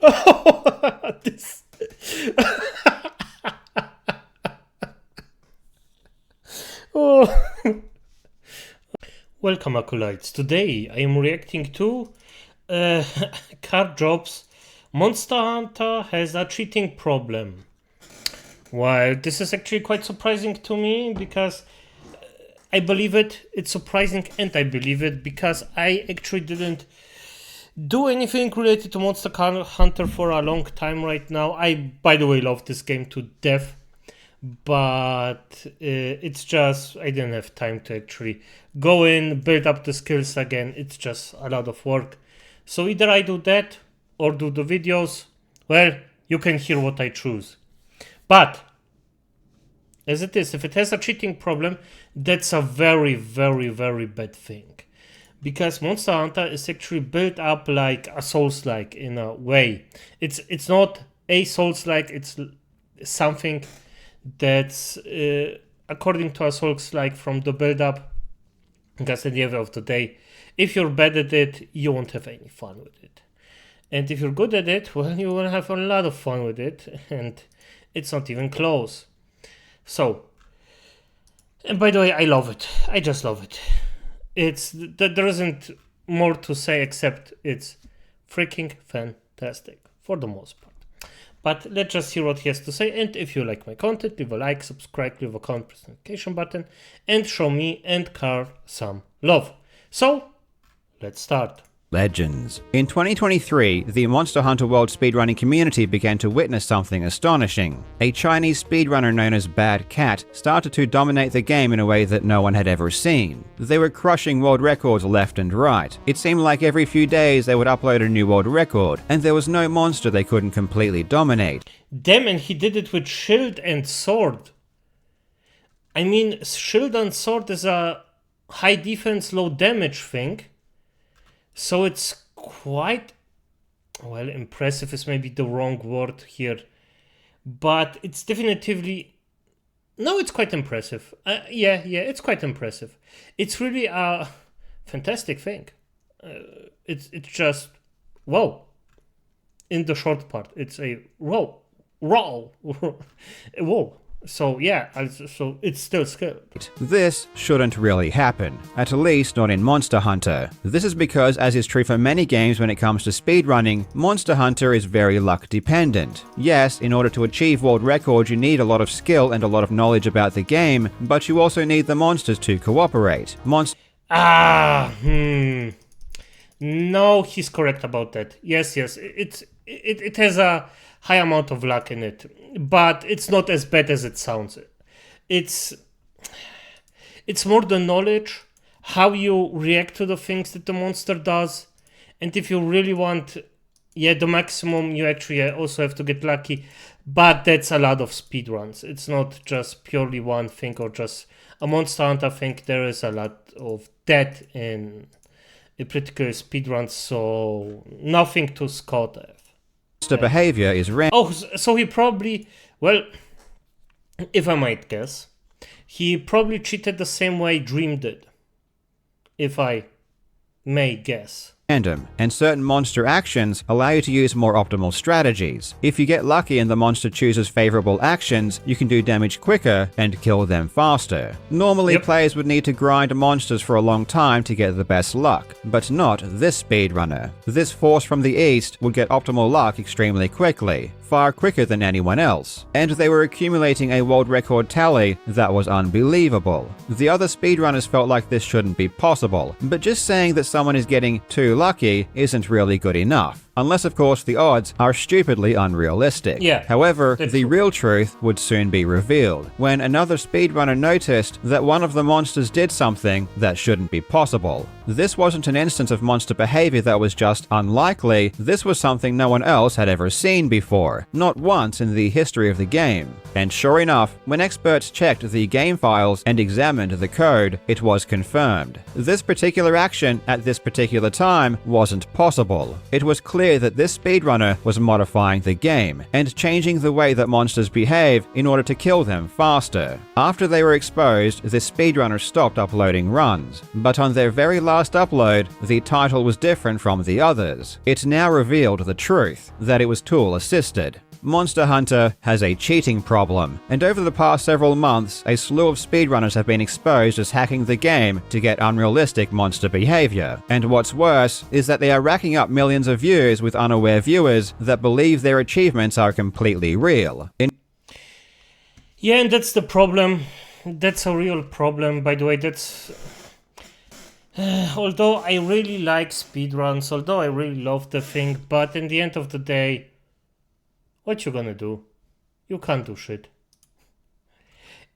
Oh, this. Oh. Welcome, acolytes. Today I am reacting to uh, card drops. Monster Hunter has a cheating problem. Well, this is actually quite surprising to me because I believe it. It's surprising and I believe it because I actually didn't do anything related to Monster Hunter for a long time right now. I, by the way, love this game to death, but it's just I didn't have time to actually go in, build up the skills again. It's just a lot of work. So either I do that or do the videos. Well, you can hear what I choose. But as it is, if it has a cheating problem, that's a very, very, very bad thing. Because Monster Hunter is actually built up like a Souls-like in a way. It's not a Souls-like, it's something that's according to a Souls-like from the build-up. Because at the end of the day, if you're bad at it, you won't have any fun with it. And if you're good at it, well, you will have a lot of fun with it. And it's not even close. So, and by the way, I love it. I just love it. There isn't more to say except it's freaking fantastic for the most part. But let's just hear what he has to say. And if you like my content, leave a like, subscribe, leave a comment, press the notification button, and show me and Carl some love. So, let's start. Legends. In 2023, the Monster Hunter World speedrunning community began to witness something astonishing. A Chinese speedrunner known as Bad Cat started to dominate the game in a way that no one had ever seen. They were crushing world records left and right. It seemed like every few days they would upload a new world record, and there was no monster they couldn't completely dominate. Damn, and he did it with shield and sword. I mean, shield and sword is a high defense, low damage thing. So it's quite, well, impressive is maybe the wrong word here. But it's definitively, no, it's quite impressive. Yeah, it's quite impressive. It's really a fantastic thing. It's just, wow. In the short part, it's a whoa. Whoa. So yeah, so it's still skilled. This shouldn't really happen, at least not in Monster Hunter. This is because, as is true for many games when it comes to speedrunning, Monster Hunter is very luck dependent. Yes, in order to achieve world records you need a lot of skill and a lot of knowledge about the game, but you also need the monsters to cooperate. No, he's correct about that. Yes, it has a high amount of luck in it, but it's not as bad as it sounds. It's more the knowledge, how you react to the things that the monster does, and if you really want, the maximum, you actually also have to get lucky, but that's a lot of speedruns. It's not just purely one thing or just a Monster Hunter thing. There is a lot of that in a particular speedruns, so nothing to scoff at. Monster behavior is random. Oh, so he probably, well, if I might guess, he probably cheated the same way Dream did, if I may guess. And certain monster actions allow you to use more optimal strategies. If you get lucky and the monster chooses favorable actions, you can do damage quicker and kill them faster. Normally, players would need to grind monsters for a long time to get the best luck, but not this speedrunner. This force from the east would get optimal luck extremely quickly, far quicker than anyone else, and they were accumulating a world record tally that was unbelievable. The other speedrunners felt like this shouldn't be possible, but just saying that someone is getting too lucky isn't really good enough. Unless, of course, the odds are stupidly unrealistic. However, the real truth would soon be revealed, when another speedrunner noticed that one of the monsters did something that shouldn't be possible. This wasn't an instance of monster behavior that was just unlikely, this was something no one else had ever seen before, not once in the history of the game. And sure enough, when experts checked the game files and examined the code, it was confirmed. This particular action at this particular time wasn't possible. It was clear that this speedrunner was modifying the game and changing the way that monsters behave in order to kill them faster. After they were exposed, this speedrunner stopped uploading runs, but on their very last last upload, the title was different from the others. It's now revealed the truth, that it was tool-assisted. Monster Hunter has a cheating problem, and over the past several months, a slew of speedrunners have been exposed as hacking the game to get unrealistic monster behavior. And what's worse is that they are racking up millions of views with unaware viewers that believe their achievements are completely real. Yeah, and that's the problem. That's a real problem, by the way. That's although I really like speedruns, although I really love the thing, but in the end of the day, what you gonna do? You can't do shit.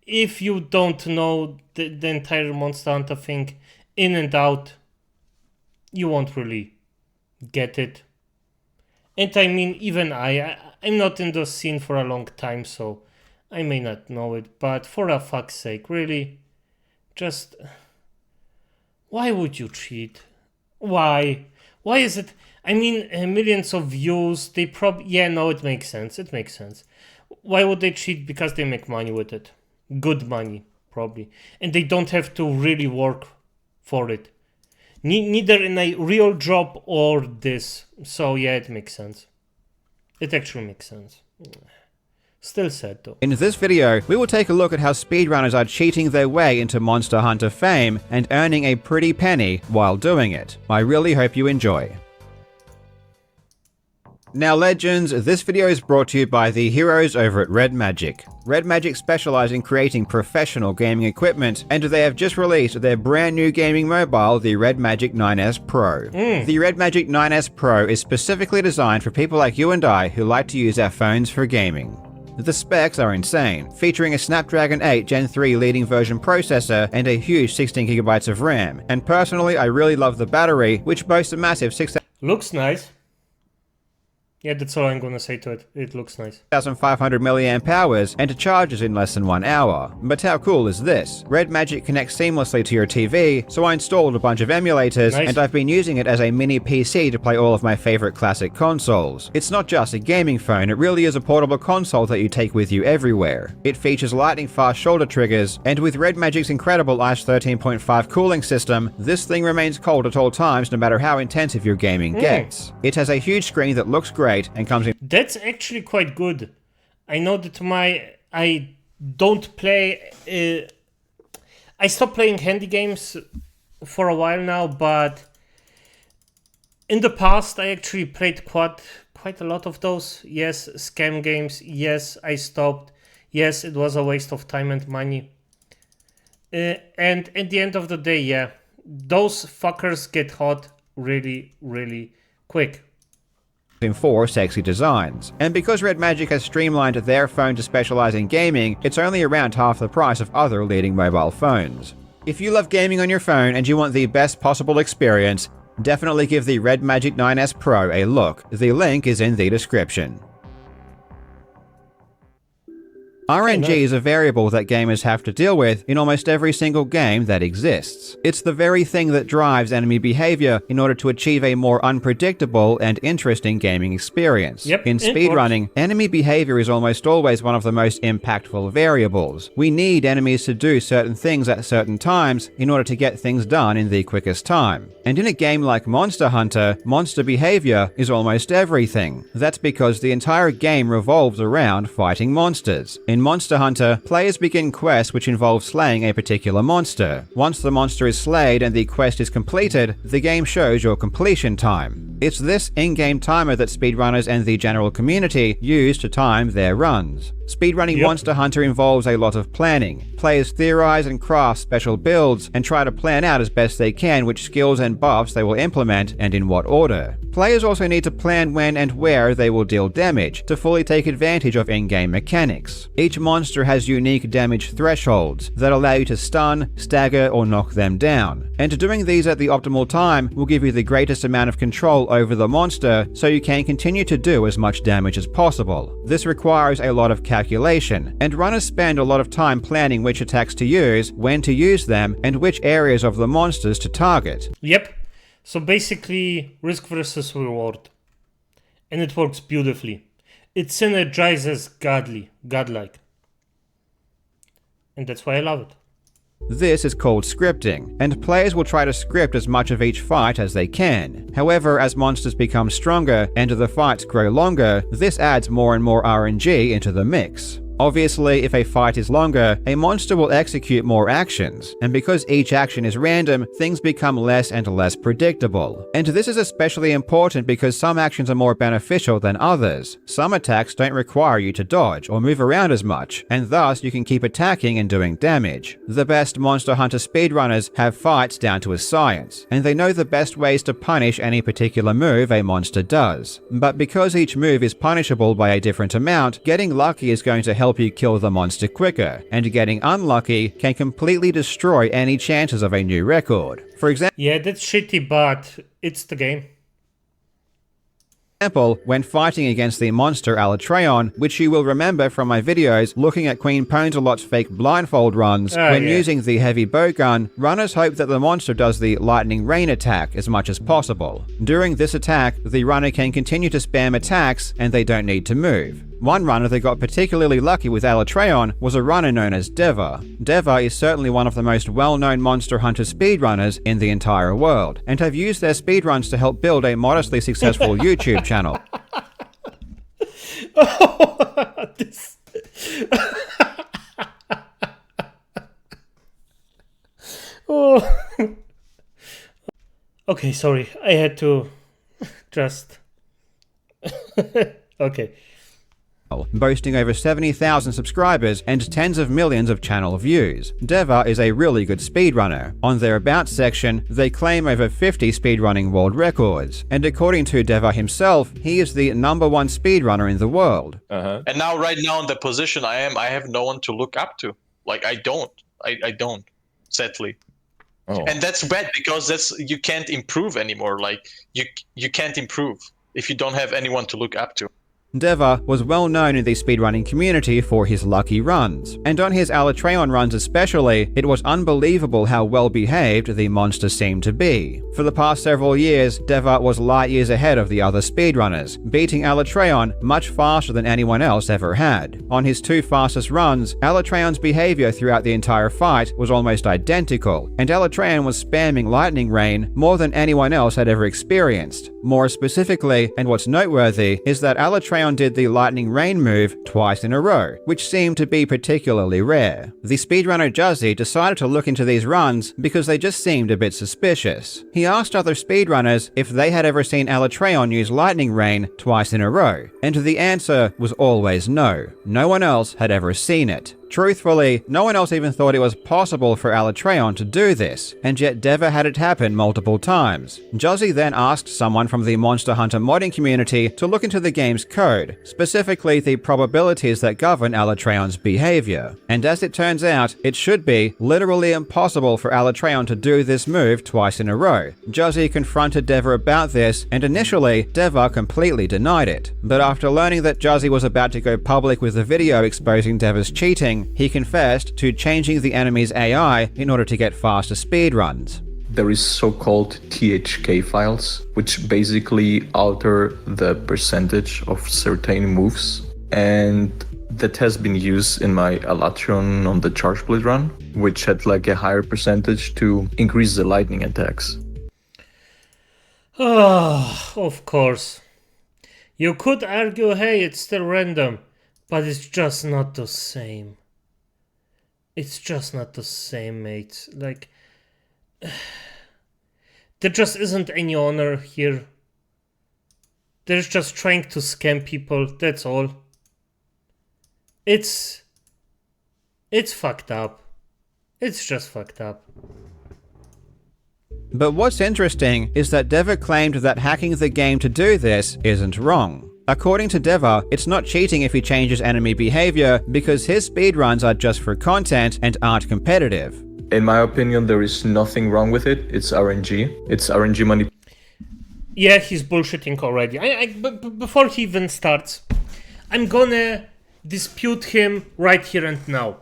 If you don't know the entire Monster Hunter thing in and out, you won't really get it. And I mean, even I'm not in the scene for a long time, so I may not know it, but for a fuck's sake, really, just why would you cheat? Why? Why is it? I mean, millions of views, they yeah, no, it makes sense. It makes sense. Why would they cheat? Because they make money with it. Good money, probably. And they don't have to really work for it. Neither in a real job or this. So, yeah, it makes sense. It actually makes sense. Still sad though. In this video, we will take a look at how speedrunners are cheating their way into Monster Hunter fame and earning a pretty penny while doing it. I really hope you enjoy. Now legends, this video is brought to you by the heroes over at Red Magic. Red Magic specialize in creating professional gaming equipment, and they have just released their brand new gaming mobile, the Red Magic 9S Pro. The Red Magic 9S Pro is specifically designed for people like you and I who like to use our phones for gaming. The specs are insane, featuring a Snapdragon 8 Gen 3 leading version processor and a huge 16GB of RAM, and personally I really love the battery, which boasts a massive 6,000 Looks nice. Yeah, that's all I'm gonna say to it. It looks nice. 1,500 mAh and charges in less than 1 hour. But how cool is this? Red Magic connects seamlessly to your TV, so I installed a bunch of emulators, and I've been using it as a mini PC to play all of my favorite classic consoles. It's not just a gaming phone, it really is a portable console that you take with you everywhere. It features lightning-fast shoulder triggers, and with Red Magic's incredible ice 13.5 cooling system, this thing remains cold at all times no matter how intensive your gaming gets. It has a huge screen that looks great and comes in. That's actually quite good. I know that I don't play. I stopped playing handy games for a while now, but in the past I actually played quite a lot of those. Yes, scam games. Yes, I stopped. Yes, it was a waste of time and money. And at the end of the day, yeah, those fuckers get hot really, really quick. In 4 sexy designs. And because Red Magic has streamlined their phone to specialize in gaming, it's only around half the price of other leading mobile phones. If you love gaming on your phone and you want the best possible experience, definitely give the Red Magic 9S Pro a look. The link is in the description. RNG is a variable that gamers have to deal with in almost every single game that exists. It's the very thing that drives enemy behavior in order to achieve a more unpredictable and interesting gaming experience. In speedrunning, enemy behavior is almost always one of the most impactful variables. We need enemies to do certain things at certain times in order to get things done in the quickest time. And in a game like Monster Hunter, monster behavior is almost everything. That's because the entire game revolves around fighting monsters. In Monster Hunter, players begin quests which involve slaying a particular monster. Once the monster is slayed and the quest is completed, the game shows your completion time. It's this in-game timer that speedrunners and the general community use to time their runs. Speedrunning Monster Hunter involves a lot of planning. Players theorize and craft special builds and try to plan out as best they can which skills and buffs they will implement and in what order. Players also need to plan when and where they will deal damage to fully take advantage of in-game mechanics. Each monster has unique damage thresholds that allow you to stun, stagger, or knock them down. And doing these at the optimal time will give you the greatest amount of control over the monster so you can continue to do as much damage as possible. This requires a lot of calculation, and runners spend a lot of time planning which attacks to use, when to use them, and which areas of the monsters to target. Yep. So basically, risk versus reward. And it works beautifully. It synergizes godlike. And that's why I love it. This is called scripting, and players will try to script as much of each fight as they can. However, as monsters become stronger and the fights grow longer, this adds more and more RNG into the mix. Obviously, if a fight is longer, a monster will execute more actions, and because each action is random, things become less and less predictable. And this is especially important because some actions are more beneficial than others. Some attacks don't require you to dodge or move around as much, and thus you can keep attacking and doing damage. The best Monster Hunter speedrunners have fights down to a science, and they know the best ways to punish any particular move a monster does. But because each move is punishable by a different amount, getting lucky is going to help you kill the monster quicker, and getting unlucky can completely destroy any chances of a new record. For example, yeah, that's shitty, but it's the game. When fighting against the monster Alatreon, which you will remember from my videos looking at Queen Ponzalot's fake blindfold runs, when using the heavy bow gun, runners hope that the monster does the lightning rain attack as much as possible. During this attack, the runner can continue to spam attacks and they don't need to move. One runner that got particularly lucky with Alatreon was a runner known as Deva. Deva is certainly one of the most well-known Monster Hunter speedrunners in the entire world, and have used their speedruns to help build a modestly successful YouTube channel. Okay, sorry, I had to just... Okay. Boasting over 70,000 subscribers and tens of millions of channel views. Deva is a really good speedrunner. On their About section, they claim over 50 speedrunning world records, and according to Deva himself, he is the #1 speedrunner in the world. And now, right now, in the position I am, I have no one to look up to. Like, I don't, sadly. Oh. And that's bad because you can't improve anymore. Like, you can't improve if you don't have anyone to look up to. Deva was well known in the speedrunning community for his lucky runs, and on his Alatreon runs especially, it was unbelievable how well behaved the monster seemed to be. For the past several years, Deva was light years ahead of the other speedrunners, beating Alatreon much faster than anyone else ever had. On his 2 fastest runs, Alatreon's behavior throughout the entire fight was almost identical, and Alatreon was spamming lightning rain more than anyone else had ever experienced. More specifically, and what's noteworthy, is that Alatreon did the lightning rain move twice in a row, which seemed to be particularly rare. The speedrunner Juzzy decided to look into these runs because they just seemed a bit suspicious. He asked other speedrunners if they had ever seen Alatreon use lightning rain twice in a row, and the answer was always no. No one else had ever seen it. Truthfully, no one else even thought it was possible for Alatreon to do this, and yet Deva had it happen multiple times. Juzzy then asked someone from the Monster Hunter modding community to look into the game's code, specifically the probabilities that govern Alatreon's behavior. And as it turns out, it should be literally impossible for Alatreon to do this move twice in a row. Juzzy confronted Deva about this, and initially, Deva completely denied it. But after learning that Juzzy was about to go public with a video exposing Deva's cheating, he confessed to changing the enemy's AI in order to get faster speedruns. There is so-called THK files, which basically alter the percentage of certain moves, and that has been used in my Alatreon on the Charge Blade run, which had like a higher percentage to increase the lightning attacks. Oh, of course. You could argue, hey, it's still random, but it's just not the same. It's just not the same, mate. Like, there just isn't any honor here. They're just trying to scam people, that's all. It's fucked up. It's just fucked up. But what's interesting is that Deva claimed that hacking the game to do this isn't wrong. According to Deva, it's not cheating if he changes enemy behavior because his speedruns are just for content and aren't competitive. In my opinion, there is nothing wrong with it. It's RNG. It's RNG money. Yeah, he's bullshitting already. Before he even starts, I'm gonna dispute him right here and now.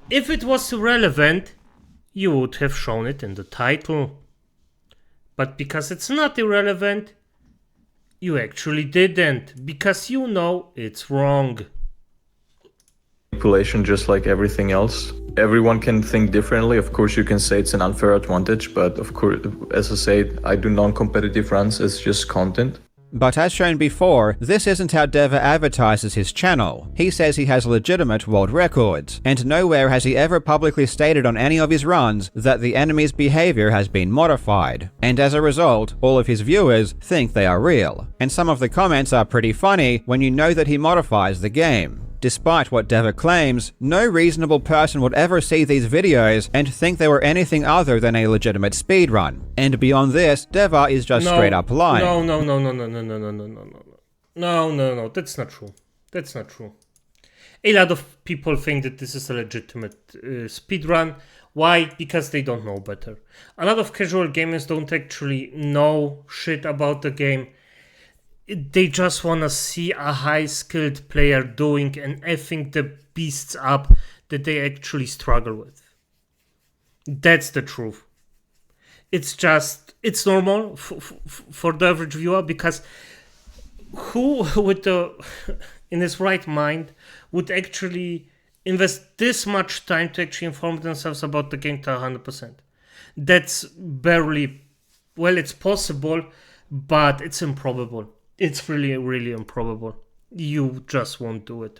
If it was irrelevant, you would have shown it in the title. But because it's not irrelevant, you actually didn't, because you know it's wrong. Manipulation, just like everything else. everyone can think differently. Of course, you can say it's an unfair advantage, but of course, as I said, I do non-competitive runs as just content. But as shown before, this isn't how Deva advertises his channel. He says he has legitimate world records, and nowhere has he ever publicly stated on any of his runs that the enemy's behavior has been modified. And as a result, all of his viewers think they are real. And some of the comments are pretty funny when you know that he modifies the game. Despite what Deva claims, no reasonable person would ever see these videos and think they were anything other than a legitimate speedrun. And beyond this, Deva is just straight up lying. No, that's not true. That's not true. A lot of people think that this is a legitimate speedrun. Why? Because they don't know better. A lot of casual gamers don't actually know shit about the game. They just want to see a high-skilled player doing and effing the beasts up that they actually struggle with. That's the truth. It's normal for the average viewer, because who in his right mind would actually invest this much time to actually inform themselves about the game to 100%? That's barely, well, it's possible, but it's improbable. It's really, really improbable. You just won't do it.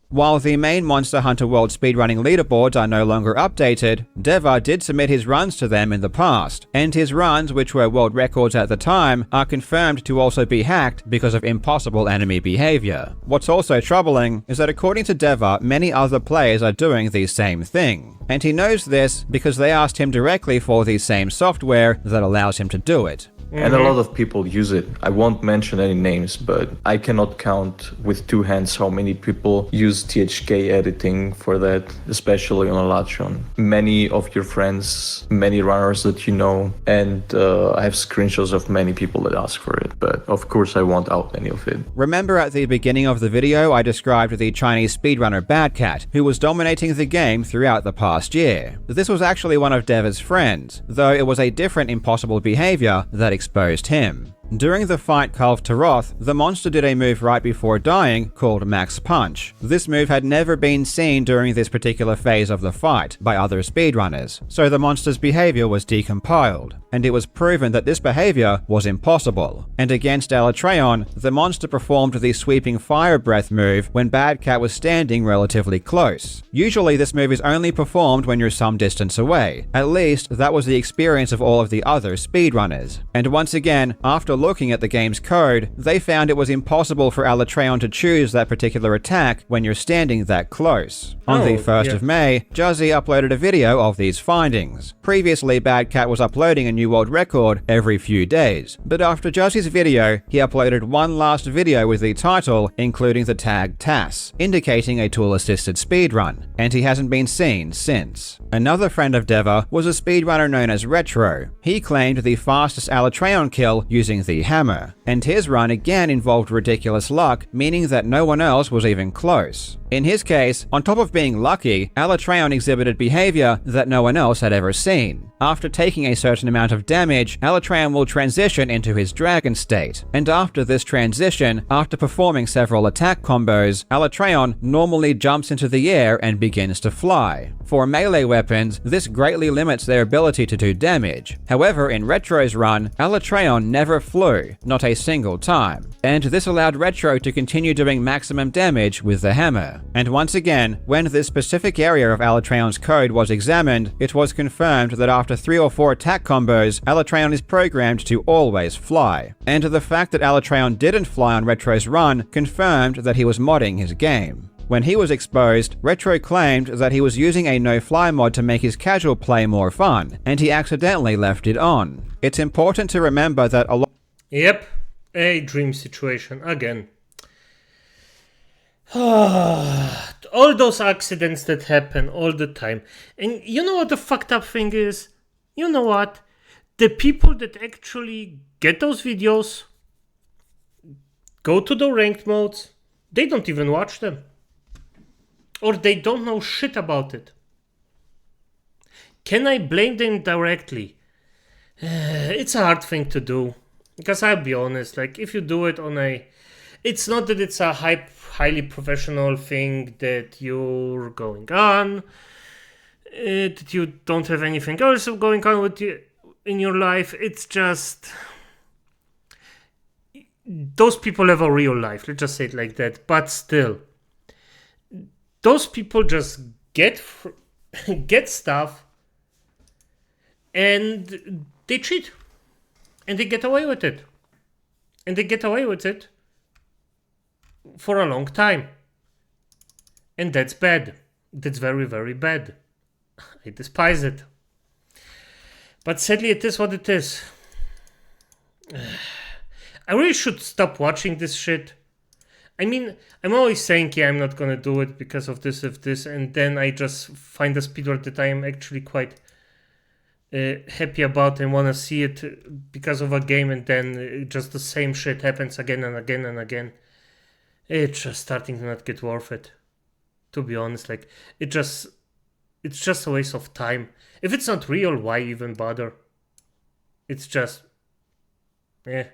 While the main Monster Hunter World speedrunning leaderboards are no longer updated, Deva did submit his runs to them in the past, and his runs, which were world records at the time, are confirmed to also be hacked because of impossible enemy behavior. What's also troubling is that according to Deva, many other players are doing the same thing. And he knows this because they asked him directly for the same software that allows him to do it. And a lot of people use it. I won't mention any names, but I cannot count with two hands how many people use THK editing for that, especially on Alatron. Many of your friends, many runners that you know, and I have screenshots of many people that ask for it, but of course I won't out any of it. Remember at the beginning of the video I described the Chinese speedrunner Badcat, who was dominating the game throughout the past year. This was actually one of Deva's friends, though it was a different impossible behavior that exposed him. During the fight Calf Taroth, the monster did a move right before dying called Max Punch. This move had never been seen during this particular phase of the fight by other speedrunners, so the monster's behavior was decompiled, and it was proven that this behavior was impossible. And against Alatreon, the monster performed the sweeping fire breath move when Badcat was standing relatively close. Usually this move is only performed when you're some distance away. At least that was the experience of all of the other speedrunners. And once again, after looking at the game's code, they found it was impossible for Alatreon to choose that particular attack when you're standing that close. On the 1st of May, Juzzy uploaded a video of these findings. Previously, Badcat was uploading a new world record every few days, but after Juzzy's video, he uploaded one last video with the title, including the tag TAS, indicating a tool-assisted speedrun, and he hasn't been seen since. Another friend of Deva was a speedrunner known as Retro. He claimed the fastest Alatreon kill using the hammer, and his run again involved ridiculous luck, meaning that no one else was even close. In his case, on top of being lucky, Alatreon exhibited behavior that no one else had ever seen. After taking a certain amount of damage, Alatreon will transition into his dragon state, and after this transition, after performing several attack combos, Alatreon normally jumps into the air and begins to fly. For melee weapons, this greatly limits their ability to do damage. However, in Retro's run, Alatreon never flew, not a single time, and this allowed Retro to continue doing maximum damage with the hammer. And once again, when this specific area of Alatreon's code was examined, it was confirmed that after 3 or 4 attack combos, Alatreon is programmed to always fly. And the fact that Alatreon didn't fly on Retro's run confirmed that he was modding his game. When he was exposed, Retro claimed that he was using a no-fly mod to make his casual play more fun, and he accidentally left it on. It's important to remember that a lot— Yep, a dream situation again. All those accidents that happen all the time. And you know what the fucked up thing is? You know what? The people that actually get those videos, go to the ranked modes, they don't even watch them. Or they don't know shit about it. Can I blame them directly? It's a hard thing to do. Because I'll be honest, like if you do it on a... It's not that it's a highly professional thing that you're going on. that you don't have anything else going on with you in your life. It's just those people have a real life. Let's just say it like that. But still, those people just get stuff and they cheat and they get away with it. And they get away with it for a long time. And that's bad. That's very, very bad. I despise it. But sadly, it is what it is. I really should stop watching this shit. I mean, I'm always saying, yeah, I'm not gonna do it because of this, and then I just find a speedrun that I am actually quite happy about and want to see it because of a game, and then just the same shit happens again and again and again. It's just starting to not get worth it. To be honest, like, it's just a waste of time. If it's not real, why even bother? It's just, eh.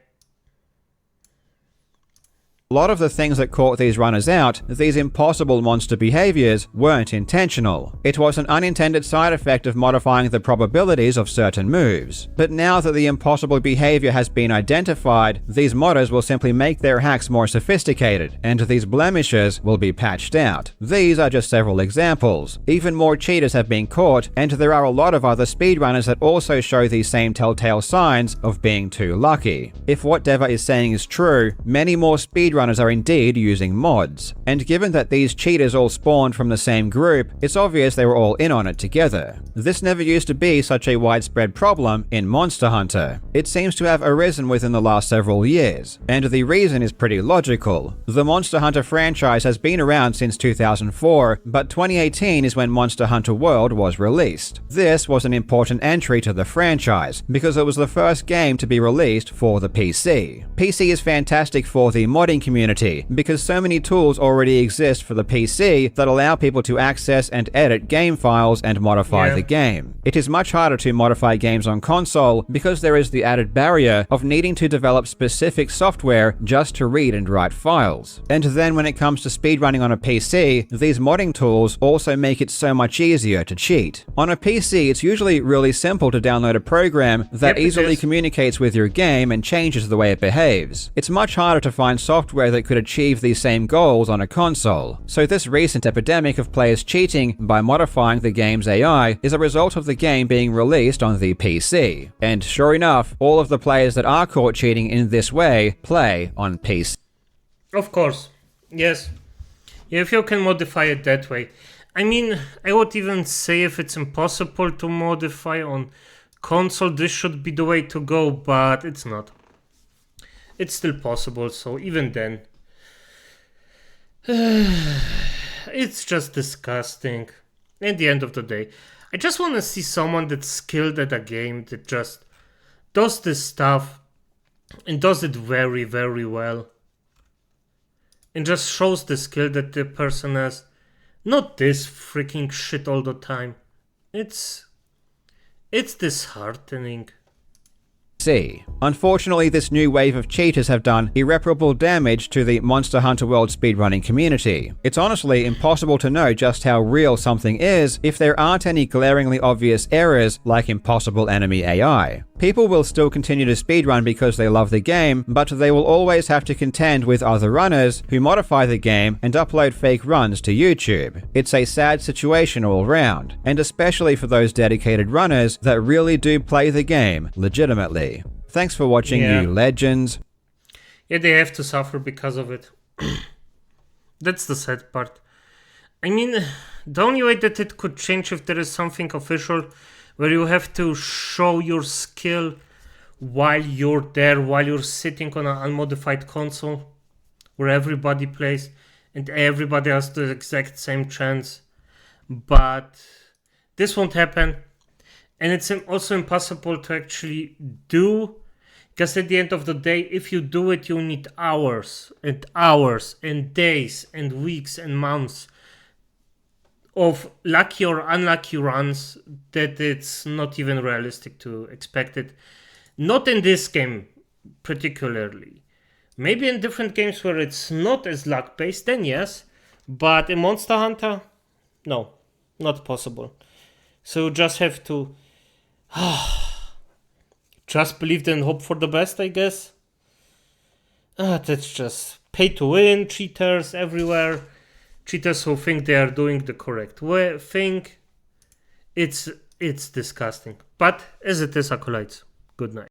A lot of the things that caught these runners out, these impossible monster behaviors, weren't intentional. It was an unintended side effect of modifying the probabilities of certain moves. But now that the impossible behavior has been identified, these modders will simply make their hacks more sophisticated, and these blemishes will be patched out. These are just several examples. Even more cheaters have been caught, and there are a lot of other speedrunners that also show these same telltale signs of being too lucky. If what Deva is saying is true, many more speedrunners are indeed using mods. And given that these cheaters all spawned from the same group, it's obvious they were all in on it together. This never used to be such a widespread problem in Monster Hunter. It seems to have arisen within the last several years, and the reason is pretty logical. The Monster Hunter franchise has been around since 2004, but 2018 is when Monster Hunter World was released. This was an important entry to the franchise, because it was the first game to be released for the PC. PC is fantastic for the modding community, because so many tools already exist for the PC that allow people to access and edit game files and modify the game. It is much harder to modify games on console because there is the added barrier of needing to develop specific software just to read and write files. And then when it comes to speedrunning on a PC, these modding tools also make it so much easier to cheat. On a PC, it's usually really simple to download a program that easily communicates with your game and changes the way it behaves. It's much harder to find software that could achieve these same goals on a console. So this recent epidemic of players cheating by modifying the game's AI is a result of the game being released on the PC. And sure enough, all of the players that are caught cheating in this way play on PC. Of course, yes. Yeah, if you can modify it that way. I mean, I would even say if it's impossible to modify on console, this should be the way to go, but it's not. It's still possible, so even then, it's just disgusting. At the end of the day, I just want to see someone that's skilled at a game that just does this stuff and does it very, very well. And just shows the skill that the person has. Not this freaking shit all the time. It's disheartening. Unfortunately, this new wave of cheaters have done irreparable damage to the Monster Hunter World speedrunning community. It's honestly impossible to know just how real something is if there aren't any glaringly obvious errors like impossible enemy AI. People will still continue to speedrun because they love the game, but they will always have to contend with other runners who modify the game and upload fake runs to YouTube. It's a sad situation all around, and especially for those dedicated runners that really do play the game legitimately. Thanks for watching, you legends. Yeah, they have to suffer because of it. That's the sad part. I mean, the only way that it could change if there is something official where you have to show your skill while you're there, while you're sitting on an unmodified console where everybody plays and everybody has the exact same chance. But this won't happen. And it's also impossible to actually do, because at the end of the day, if you do it, you need hours and days and weeks and months of lucky or unlucky runs that it's not even realistic to expect it. Not in this game particularly. Maybe in different games where it's not as luck-based, then yes. But in Monster Hunter, no, not possible. So you just have to just believe and hope for the best, I guess. That's just pay to win, cheaters everywhere. Cheaters who think they are doing the correct thing. It's disgusting. But as it is, acolytes, good night.